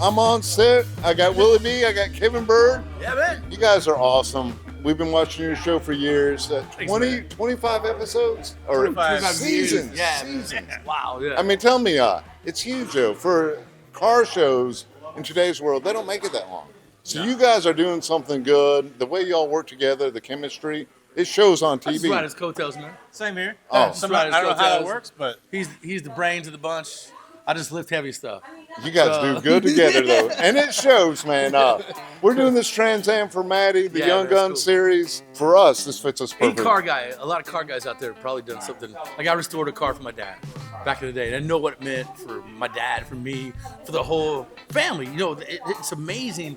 I'm on set. I got Willie B. I got Kevin Byrd. Yeah, man. You guys are awesome. We've been watching your show for years. 25 episodes? Or 25 seasons. Yeah. Seasons. Wow, yeah. I mean, tell me, it's huge, though. For car shows in today's world, they don't make it that long. So you guys are doing something good. The way y'all work together, the chemistry, it shows on TV. I just ride his coattails, man. Same here. Oh. I don't know how that works, but He's the brains of the bunch. I just lift heavy stuff. You guys do good together, though. And it shows, man. We're doing this Trans Am for Maddie, the Young Gun series. For us, this fits us perfect. Car guy. A lot of car guys out there have probably done something. Like I restored a car for my dad back in the day. And I know what it meant for my dad, for me, for the whole family. You know, it's amazing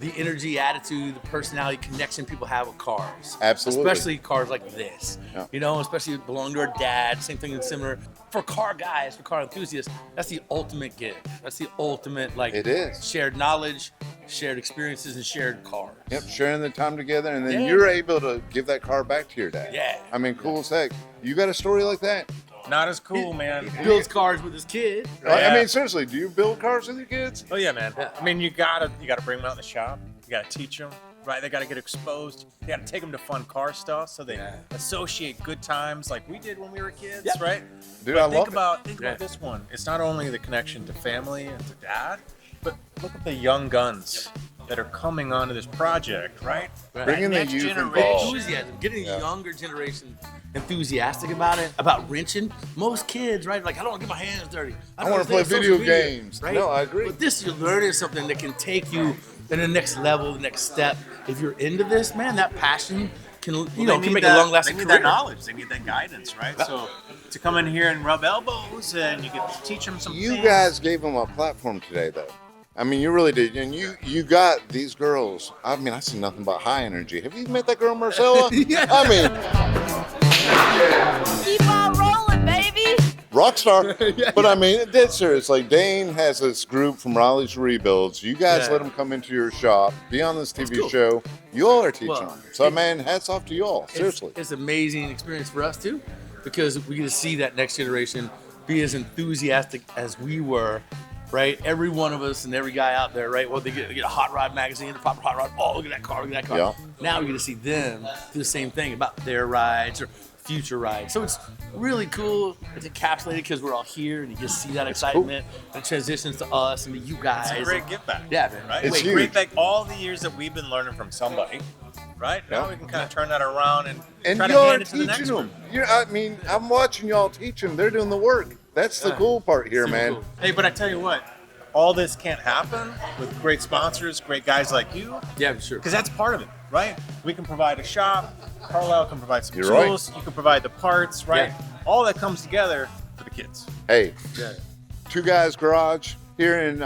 the energy, attitude, the personality, connection people have with cars. Absolutely. Especially cars like this. Yeah. You know, especially belong to our dad. Same thing is similar. For car guys, for car enthusiasts, that's the ultimate gift. That's the ultimate, like, it is. Shared knowledge, shared experiences, and shared cars. Yep, sharing the time together, and then you're able to give that car back to your dad. Yeah. I mean, cool as heck. You got a story like that? not as cool, man. He builds cars with his kid. Right? I mean, seriously, do you build cars with your kids? Oh yeah, man. I mean, you gotta bring them out in the shop. You gotta teach them. Right, they got to get exposed. They got to take them to fun car stuff so they associate good times like we did when we were kids, right? Dude, but I think love about this one. It's not only the connection to family and to dad, but look at the young guns that are coming onto this project, right? Bringing the youth involved. Enthusiasm, getting the younger generation enthusiastic about it, about wrenching. Most kids, right? Like, I don't want to get my hands dirty. I want to play video games. Right? No, I agree. But this, you're learning something that can take you in the next level, the next step. If you're into this, man, that passion can, can make a long-lasting career. They need that knowledge. They need that guidance, right? So to come in here and rub elbows and you get to teach them some things. You guys gave them a platform today, though. I mean, you really did. And you got these girls. I mean, I see nothing but high energy. Have you met that girl, Marcella? Yeah. I mean, keep on rolling, baby. Rock star. But I mean, dead serious. Like, Dane has this group from Raleigh's Rebuilds. You guys let them come into your shop, be on this TV show. You all are teaching them. So, man, hats off to you all. Seriously. It's an amazing experience for us, too, because we get to see that next generation be as enthusiastic as we were. Right, every one of us and every guy out there, right? Well, they get a hot rod magazine, the proper hot rod. Oh, look at that car, look at that car. Yeah. Now we get to see them do the same thing about their rides or future rides. So it's really cool. It's encapsulated because we're all here, and you just see that excitement. And it transitions to us and to you guys. It's a great give back. Yeah, man. Right? It's Great back. All the years that we've been learning from somebody, right? Now we can kind of turn that around and try to y'all hand are it to the next teaching one. them. I mean, I'm watching y'all teach them. They're doing the work. That's the cool part here, man. Cool. Hey, but I tell you what, all this can't happen with great sponsors, great guys like you. Yeah, for sure. Because that's part of it, right? We can provide a shop. Carlisle can provide some You're tools. You can provide the parts, right? Yeah. All that comes together for the kids. Hey, Yeah. Two Guys Garage here in,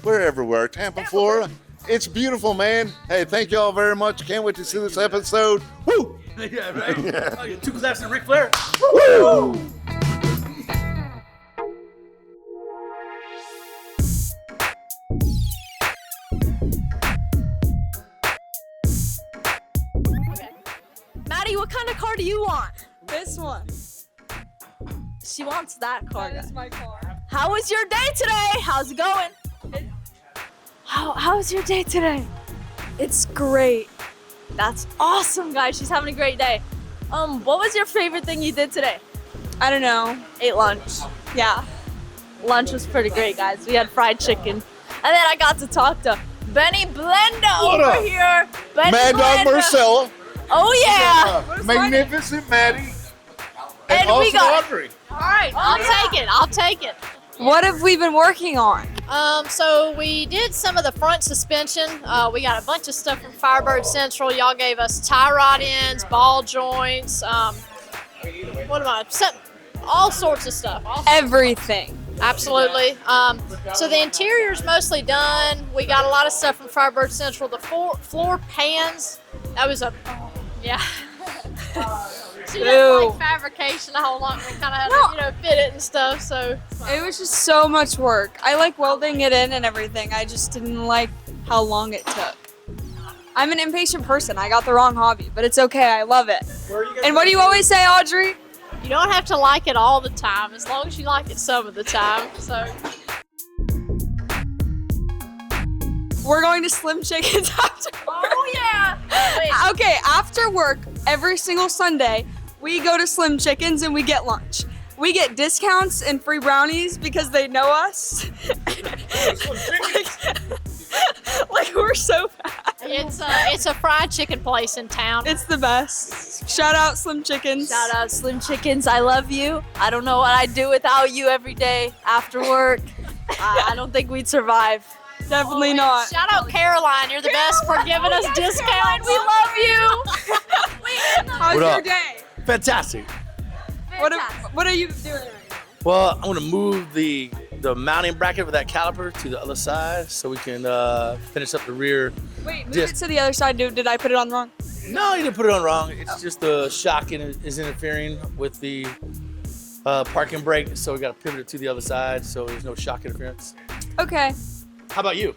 we're everywhere, Tampa, Florida. It's beautiful, man. Hey, thank you all very much. Can't wait to see this episode. Woo! Yeah, right. Oh, yeah, 2 claps and Ric Flair. Woo! Maddie, what kind of car do you want? This one. She wants that car. That is my car. How was your day today? How's it going? How was your day today? It's great. That's awesome, guys. She's having a great day. What was your favorite thing you did today? I don't know. Ate lunch. Yeah. Lunch was pretty great, guys. We had fried chicken. And then I got to talk to Benny Blenda What over up? here. Benny Mad Dog Blenda. Marcella. Oh, yeah. Magnificent Maddie. And we awesome got- Audrey. All right. I'll take it. What have we been working on? So we did some of the front suspension. We got a bunch of stuff from Firebird Central. Y'all gave us tie rod ends, ball joints. All sorts of stuff. Everything. Absolutely. So the interior's mostly done. We got a lot of stuff from Firebird Central. The floor pans. That was yeah. She didn't like fabrication a whole lot. We kind of had to, fit it and stuff. So It was just so much work. I like welding it in and everything. I just didn't like how long it took. I'm an impatient person. I got the wrong hobby, but it's okay. I love it. And what do you always say, Audrey? you don't have to like it all the time, as long as you like it some of the time. So. We're going to Slim Chickens after work. Oh yeah. Wait. Okay, after work, every single Sunday, we go to Slim Chickens and we get lunch. We get discounts and free brownies because they know us. like we're so bad. It's a fried chicken place in town. It's the best. Shout out Slim Chickens. Shout out Slim Chickens. I love you. I don't know what I'd do without you every day after work. I don't think we'd survive. Definitely not. Shout out Caroline. You're the best for giving us discounts. We love you. How's What your up? day? Fantastic. What are you doing right now? Well, I'm gonna move the mounting bracket for that caliper to the other side so we can finish up the rear. Wait, move Disc. it to the other side, dude. Did I put it on wrong? No, you didn't put it on wrong. It's just the shocking is interfering with the parking brake, so we got to pivot it to the other side so there's no shock interference. Okay. How about you?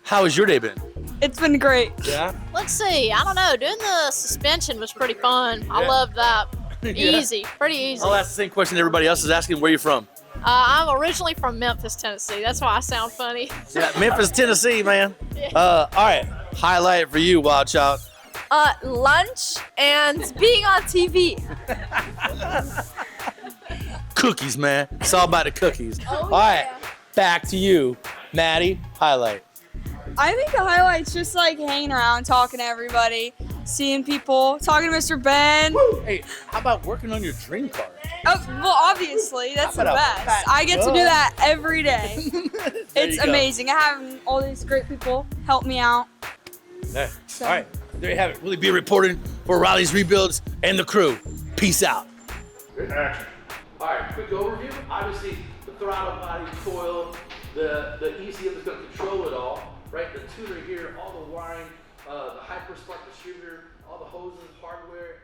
How has your day been? It's been great. Yeah. Let's see. I don't know. Doing the suspension was pretty fun. I Yeah. love that. Yeah. Easy. Pretty easy. I'll ask the same question everybody else is asking. Where you from? I'm originally from Memphis, Tennessee. That's why I sound funny. Yeah, Memphis, Tennessee, man. Yeah. All right. Highlight for you, Wild Child. Lunch and being on TV. Cookies, man. It's all about the cookies. All right. Back to you, Maddie. Highlight. I think the highlight's just like hanging around, talking to everybody, seeing people, talking to Mr. Ben. Hey, how about working on your dream car? Oh, well, obviously, that's the How about a best. fat I get to do dog? that every day. There It's you go. amazing. I have all these great people help me out. Yeah. All right. There you have it. Willie B reporting for Riley's Rebuilds and the crew. Peace out. Good action. All right, quick overview. Obviously, the throttle body coil, the ECM is going to control it all, right? The tuner here, all the wiring, the hyperspark distributor, all the hoses, hardware.